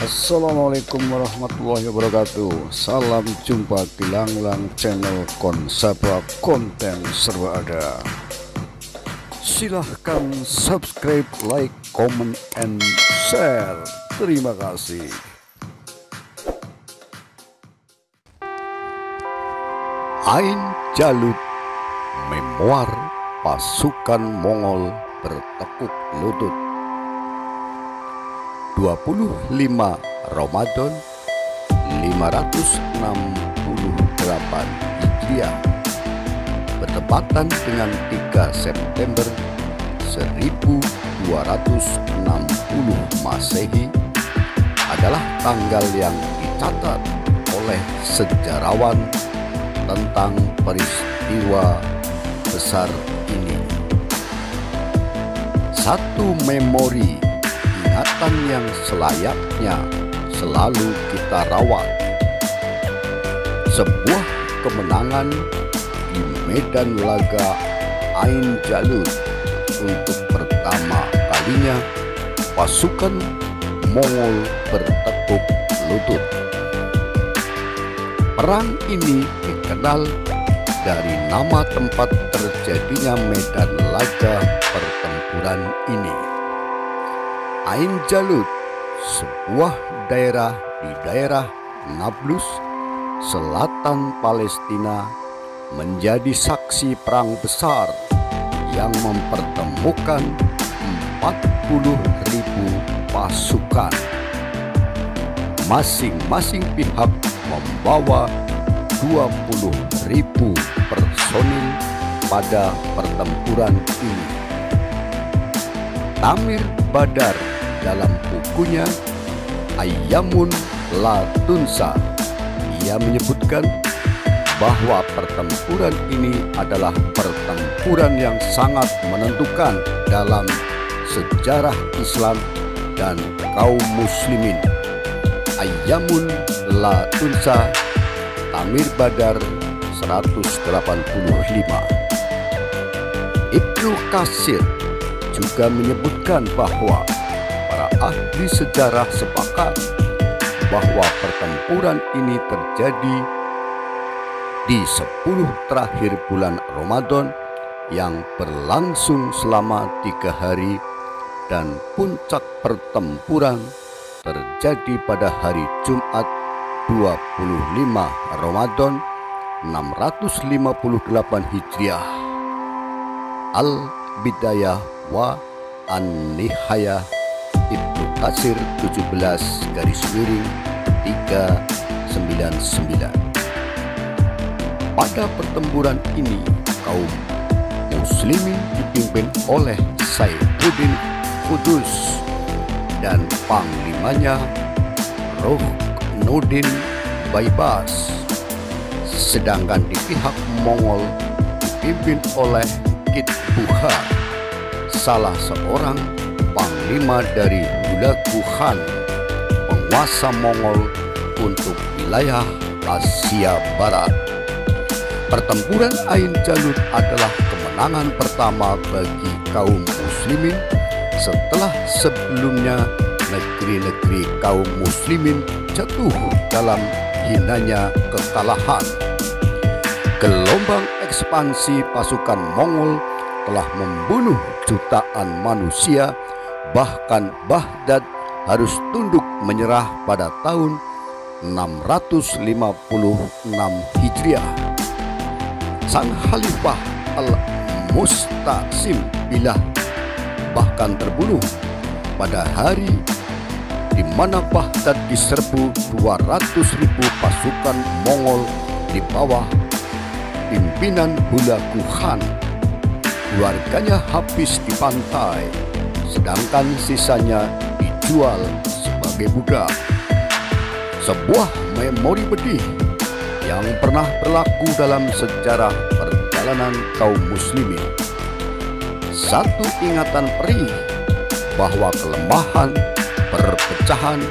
Assalamualaikum warahmatullahi wabarakatuh. Salam jumpa di Langlang Channel Konsapa, konten serba ada. Silahkan subscribe, like, comment, and share. Terima kasih. Ain Jalut, memoir pasukan Mongol bertekuk lutut. 25 Ramadan 568 Hijriah, bertepatan dengan 3 September 1260 Masehi, adalah tanggal yang dicatat oleh sejarawan tentang peristiwa besar ini. Satu memori ingatan yang selayaknya selalu kita rawat. Sebuah kemenangan di medan laga Ain Jalut untuk pertama kalinya pasukan Mongol bertekuk lutut. Perang ini dikenal dari nama tempat terjadinya medan laga pertempuran ini. Ain Jalut, sebuah daerah di daerah Nablus, selatan Palestina, menjadi saksi perang besar yang mempertemukan 40.000 pasukan. Masing-masing pihak membawa 20.000 personil pada pertempuran ini. Tamir Badar dalam bukunya Ayyamun La Tunsa, ia menyebutkan bahwa pertempuran ini adalah pertempuran yang sangat menentukan dalam sejarah Islam dan kaum muslimin. Ayyamun La Tunsa, Tamir Badar 185. Ibnu Katsir juga menyebutkan bahwa para ahli sejarah sepakat bahwa pertempuran ini terjadi di 10 terakhir bulan Ramadan yang berlangsung selama 3 hari, dan puncak pertempuran terjadi pada hari Jumat 25 Ramadan 658 Hijriah. Al-Bidayah wa An-Nihayah, Ibnu Katsir 17-399. Pada pertempuran ini kaum muslimin dipimpin oleh Saifuddin Qudus dan panglimanya Ruknuddin Baibars, sedangkan di pihak Mongol dipimpin oleh Kitbuha, salah seorang panglima dari Hulagu Khan, penguasa Mongol untuk wilayah Asia Barat. Pertempuran Ain Jalut adalah kemenangan pertama bagi kaum muslimin setelah sebelumnya negeri-negeri kaum muslimin jatuh dalam hinanya kekalahan. Gelombang ekspansi pasukan Mongol telah membunuh jutaan manusia, bahkan Baghdad harus tunduk menyerah pada tahun 656 Hijriah. Sang Khalifah Al-Musta'sim Billah bahkan terbunuh pada hari di mana Baghdad diserbu 200.000 pasukan Mongol di bawah pimpinan Hulagu Khan. Keluarganya habis dipantai, sedangkan sisanya dijual sebagai budak. Sebuah memori pedih yang pernah berlaku dalam sejarah perjalanan kaum muslimin. Satu ingatan perih bahwa kelemahan, perpecahan,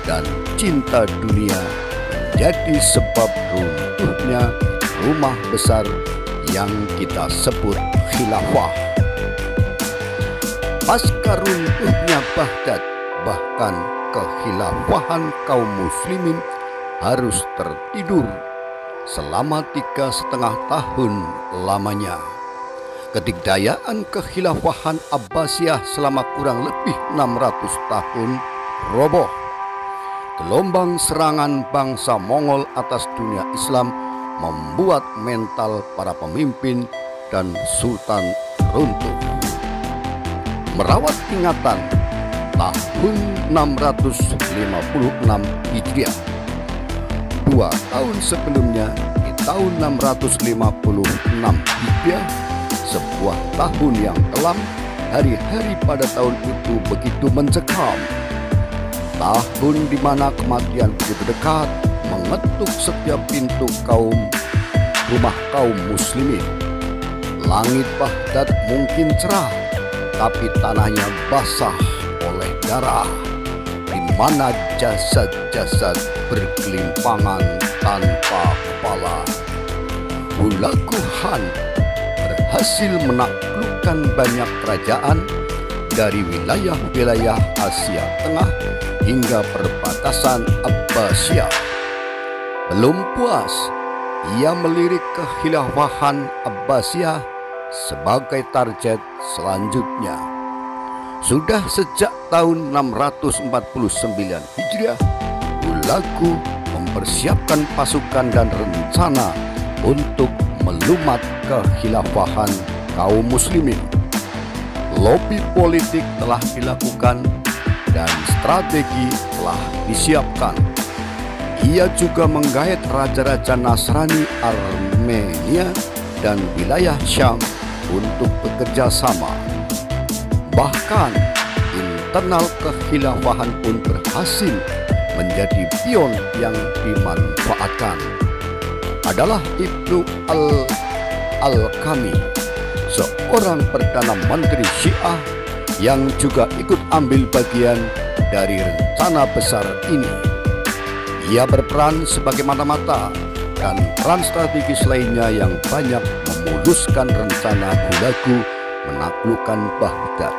dan cinta dunia menjadi sebab runtuhnya rumah besar yang kita sebut khilafah. Pasca runtuhnya Baghdad, bahkan kekhilafahan kaum muslimin harus tertidur selama 3,5 tahun lamanya. Kedikdayaan kekhilafahan Abbasiyah selama kurang lebih 600 tahun roboh. Gelombang serangan bangsa Mongol atas dunia Islam membuat mental para pemimpin dan sultan runtuh. Merawat ingatan tahun 656 Hijriah. 2 tahun sebelumnya, di tahun 656 Hijriah, sebuah tahun yang kelam, hari-hari pada tahun itu begitu mencekam. Tahun di mana kematian begitu dekat, mengetuk setiap pintu rumah kaum muslimin. Langit Baghdad mungkin cerah, tapi tanahnya basah oleh darah, di mana jasad-jasad bergelimpangan tanpa kepala. Hulagu Khan berhasil menaklukkan banyak kerajaan dari wilayah-wilayah Asia Tengah hingga perbatasan Abbasiyah. Belum puas, ia melirik kekhilafahan Abbasiyah sebagai target selanjutnya. Sudah sejak tahun 649 Hijriah, Hulagu mempersiapkan pasukan dan rencana untuk melumat kekhilafahan kaum muslimin. Lobi politik telah dilakukan dan strategi telah disiapkan. Ia juga menggait raja-raja Nasrani Armenia dan wilayah Syam untuk bekerja sama. Bahkan internal kekhilafahan pun berhasil menjadi pion yang dimanfaatkan. Adalah Ibnu Al-Alqami, seorang Perdana Menteri Syiah yang juga ikut ambil bagian dari rencana besar ini. Ia berperan sebagai mata-mata dan peran strategis lainnya yang banyak memuluskan rencana Hulagu menaklukkan Baghdad.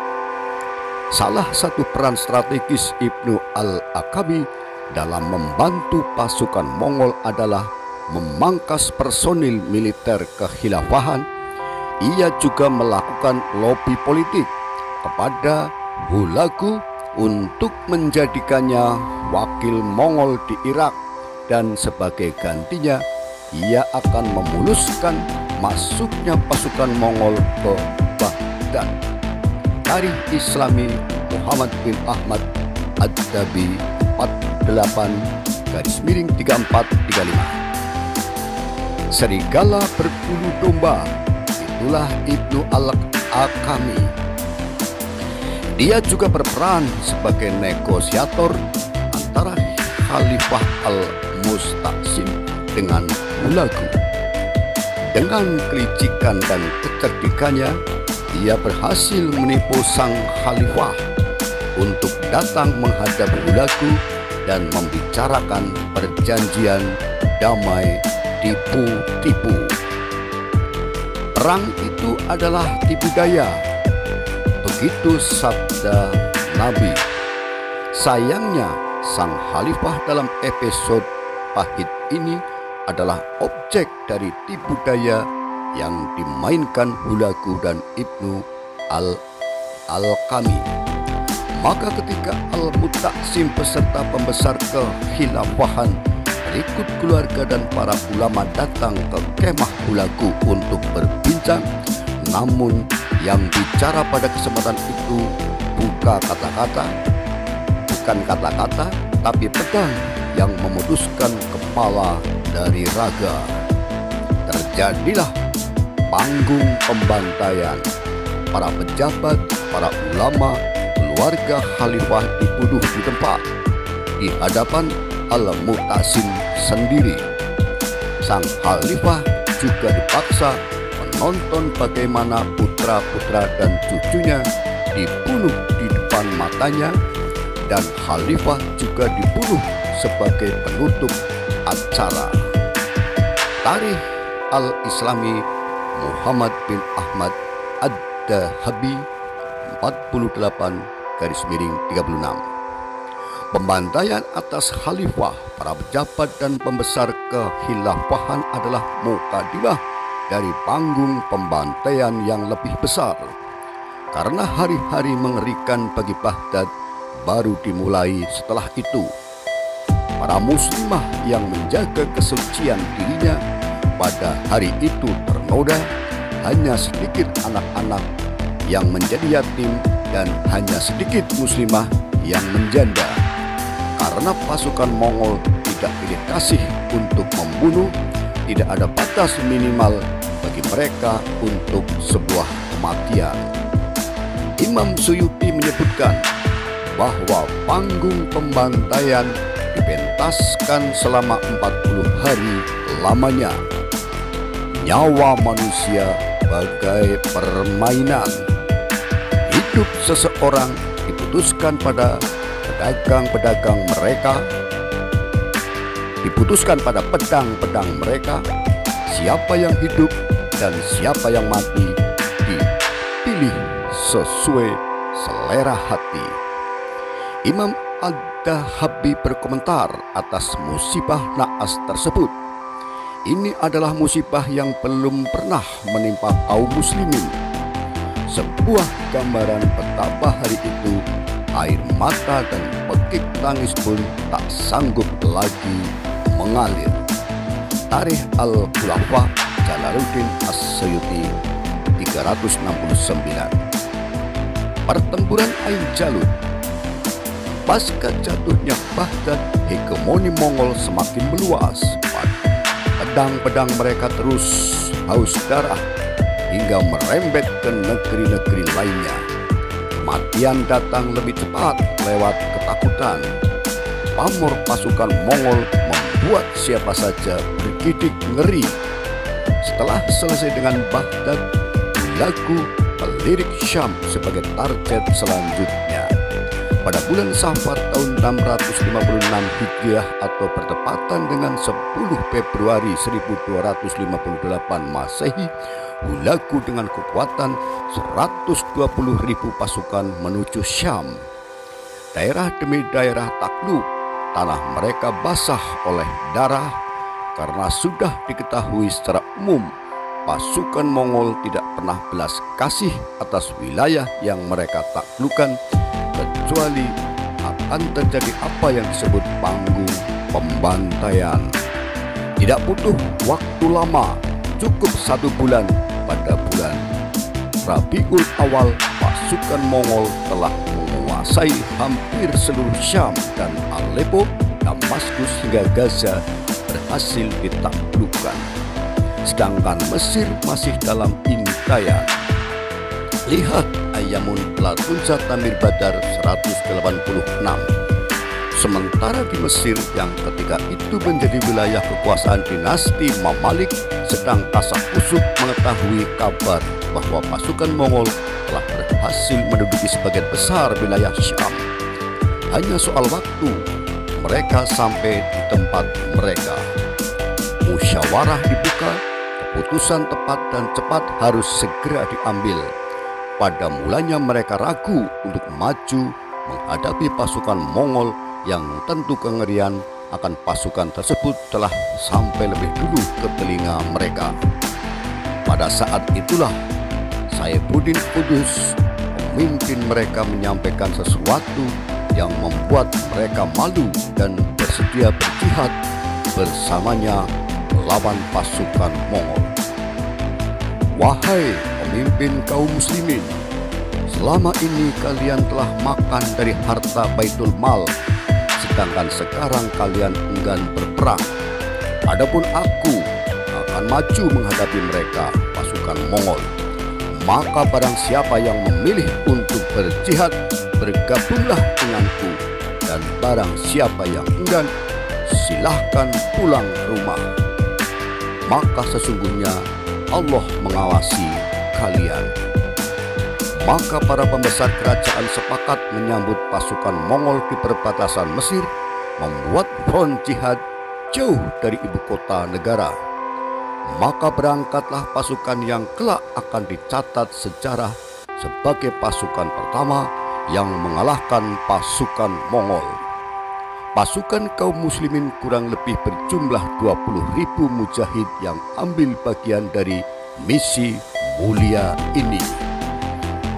Salah satu peran strategis Ibnu Al-Alqami dalam membantu pasukan Mongol adalah memangkas personil militer kekhilafahan. Ia juga melakukan lobi politik kepada Hulagu untuk menjadikannya wakil Mongol di Irak, dan sebagai gantinya ia akan memuluskan masuknya pasukan Mongol ke Baghdad. Tarikh Islami Muhammad bin Ahmad Ad-Dabi 48-3435. Serigala berbulu domba, itulah Ibnu Al-Alqami. Dia juga berperan sebagai negosiator antara Khalifah Al-Musta'sim dengan Hulagu. Dengan kelicikan dan kecerdikannya, ia berhasil menipu sang Khalifah untuk datang menghadap Hulagu dan membicarakan perjanjian damai tipu-tipu. Perang itu adalah tipu daya, begitu sabda Nabi. Sayangnya, sang Khalifah dalam episode pahit ini adalah objek dari tipu daya yang dimainkan Hulagu dan Ibnu Al-Alqami. Maka ketika Al-Musta'sim beserta pembesar kekhilafahan berikut keluarga dan para ulama datang ke kemah Hulagu untuk berbincang, namun yang bicara pada kesempatan itu bukan kata-kata, tapi pedang yang memutuskan kepala dari raga. Terjadilah panggung pembantaian. Para pejabat, para ulama, keluarga Khalifah dibunuh di tempat, di hadapan Al-Musta'sim sendiri. Sang Khalifah juga dipaksa menonton bagaimana putra-putra dan cucunya dibunuh di depan matanya, dan Khalifah juga dibunuh sebagai penutup acara. Tarikh Al-Islami Muhammad bin Ahmad Ad-Dahabi 48-36. Pembantaian atas khalifah, para pejabat dan pembesar kekhilafahan adalah mukadimah dari panggung pembantaian yang lebih besar. Karena hari-hari mengerikan bagi Baghdad baru dimulai setelah itu. Para muslimah yang menjaga kesucian dirinya pada hari itu ternoda, hanya sedikit anak-anak yang menjadi yatim dan hanya sedikit muslimah yang menjanda. Karena pasukan Mongol tidak pilih kasih untuk membunuh, tidak ada batas minimal bagi mereka untuk sebuah kematian. Imam Suyuti menyebutkan bahwa panggung pembantaian dipentaskan selama 40 hari lamanya. Nyawa manusia bagai permainan. Hidup seseorang diputuskan pada pedagang-pedagang mereka, diputuskan pada pedang-pedang mereka. Siapa yang hidup dan siapa yang mati dipilih sesuai selera hati. Imam Ad-Dahabi berkomentar atas musibah naas tersebut. Ini adalah musibah yang belum pernah menimpa kaum muslimin. Sebuah gambaran betapa hari itu air mata dan pekik tangis pun tak sanggup lagi mengalir. Tarikh Al-Khulafa Jalaluddin As-Suyuti 369. Pertempuran Ain Jalut. Pasca jatuhnya Baghdad, hegemoni Mongol semakin meluas. Pedang-pedang mereka terus haus darah hingga merembet ke negeri-negeri lainnya. Kematian datang lebih cepat lewat ketakutan. Pamor pasukan Mongol membuat siapa saja bergidik ngeri. Setelah selesai dengan Baghdad, Hulagu melirik Syam sebagai target selanjutnya. Pada bulan Safar tahun 656 Hijriah atau bertepatan dengan 10 Februari 1258 Masehi, Hulagu dengan kekuatan 120.000 pasukan menuju Syam. Daerah demi daerah takluk, tanah mereka basah oleh darah karena sudah diketahui secara umum pasukan Mongol tidak pernah belas kasih atas wilayah yang mereka taklukkan, kecuali akan terjadi apa yang disebut panggung pembantaian. Tidak butuh waktu lama, cukup 1 bulan. Pada bulan Rabiul Awal, pasukan Mongol telah menguasai hampir seluruh Syam dan Aleppo, Damaskus hingga Gaza berhasil ditaklukkan. Sedangkan Mesir masih dalam intayat. Lihat Ayamun Latunza Tamir Badar 186. Sementara di Mesir yang ketika itu menjadi wilayah kekuasaan dinasti Mamalik, sedang kasak-kusuk mengetahui kabar bahwa pasukan Mongol telah berhasil menduduki sebagian besar wilayah Syam. Hanya soal waktu mereka sampai di tempat mereka. Musyawarah dibuka, keputusan tepat dan cepat harus segera diambil. Pada mulanya mereka ragu untuk maju menghadapi pasukan Mongol yang tentu kengerian akan pasukan tersebut telah sampai lebih dulu ke telinga mereka. Pada saat itulah Saifuddin Qutuz, pemimpin mereka, menyampaikan sesuatu yang membuat mereka malu dan bersedia berjihad bersamanya melawan pasukan Mongol. Wahai pemimpin kaum muslimin, selama ini kalian telah makan dari harta Baitul Mal, sedangkan sekarang kalian enggan berperang. Adapun aku akan maju menghadapi mereka, pasukan Mongol. Maka barang siapa yang memilih untuk berjihad, bergabunglah denganku, dan barang siapa yang enggan, silahkan pulang ke rumah. Maka sesungguhnya Allah mengawasi kalian. Maka para pembesar kerajaan sepakat menyambut pasukan Mongol di perbatasan Mesir, membuat front jihad jauh dari ibu kota negara. Maka berangkatlah pasukan yang kelak akan dicatat sejarah sebagai pasukan pertama yang mengalahkan pasukan Mongol. pasukan kaum muslimin kurang lebih berjumlah 20.000 mujahid yang ambil bagian dari misi mulia ini.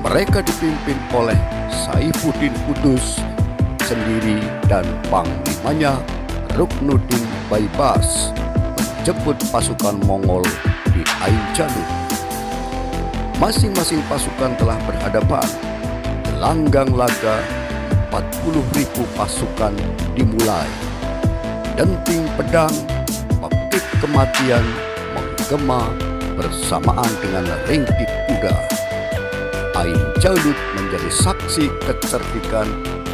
Mereka dipimpin oleh Saifuddin Qudus sendiri dan panglimanya Ruknuddin Baibars menjemput pasukan Mongol di Ain Jalut. Masing-masing pasukan telah berhadapan. Gelanggang laga 40.000 pasukan dimulai. Denting pedang, pekik kematian menggema bersamaan dengan ringkik kuda. Ain Jalut menjadi saksi kecerdikan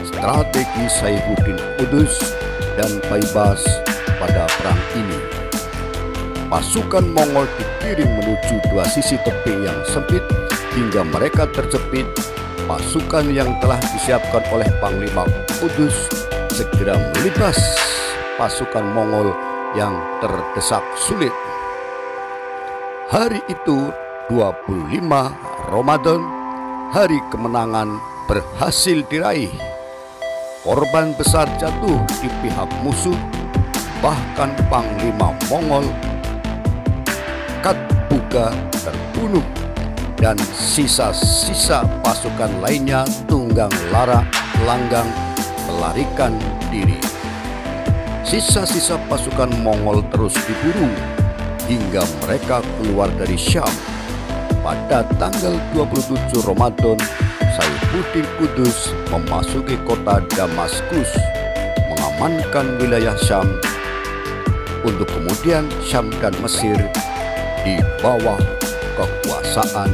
strategi Saifuddin Qudus dan Baibars pada perang ini. Pasukan Mongol dikirim menuju dua sisi tebing yang sempit hingga mereka terjepit. Pasukan yang telah disiapkan oleh Panglima Qudus segera melibas pasukan Mongol yang terdesak sulit. Hari itu 25 Ramadan, hari kemenangan berhasil diraih. Korban besar jatuh di pihak musuh, bahkan Panglima Mongol Katbuga terbunuh dan sisa-sisa pasukan lainnya tunggang langgang melarikan diri. Sisa-sisa pasukan Mongol terus diburu hingga mereka keluar dari Syam. Pada tanggal 27 Ramadan, Saifuddin Qudus memasuki kota Damaskus, mengamankan wilayah Syam, untuk kemudian Syam dan Mesir di bawah kekuasaan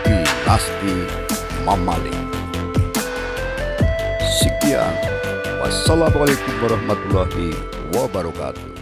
dinasti Mamalik. Sekian, wassalamualaikum warahmatullahi wabarakatuh.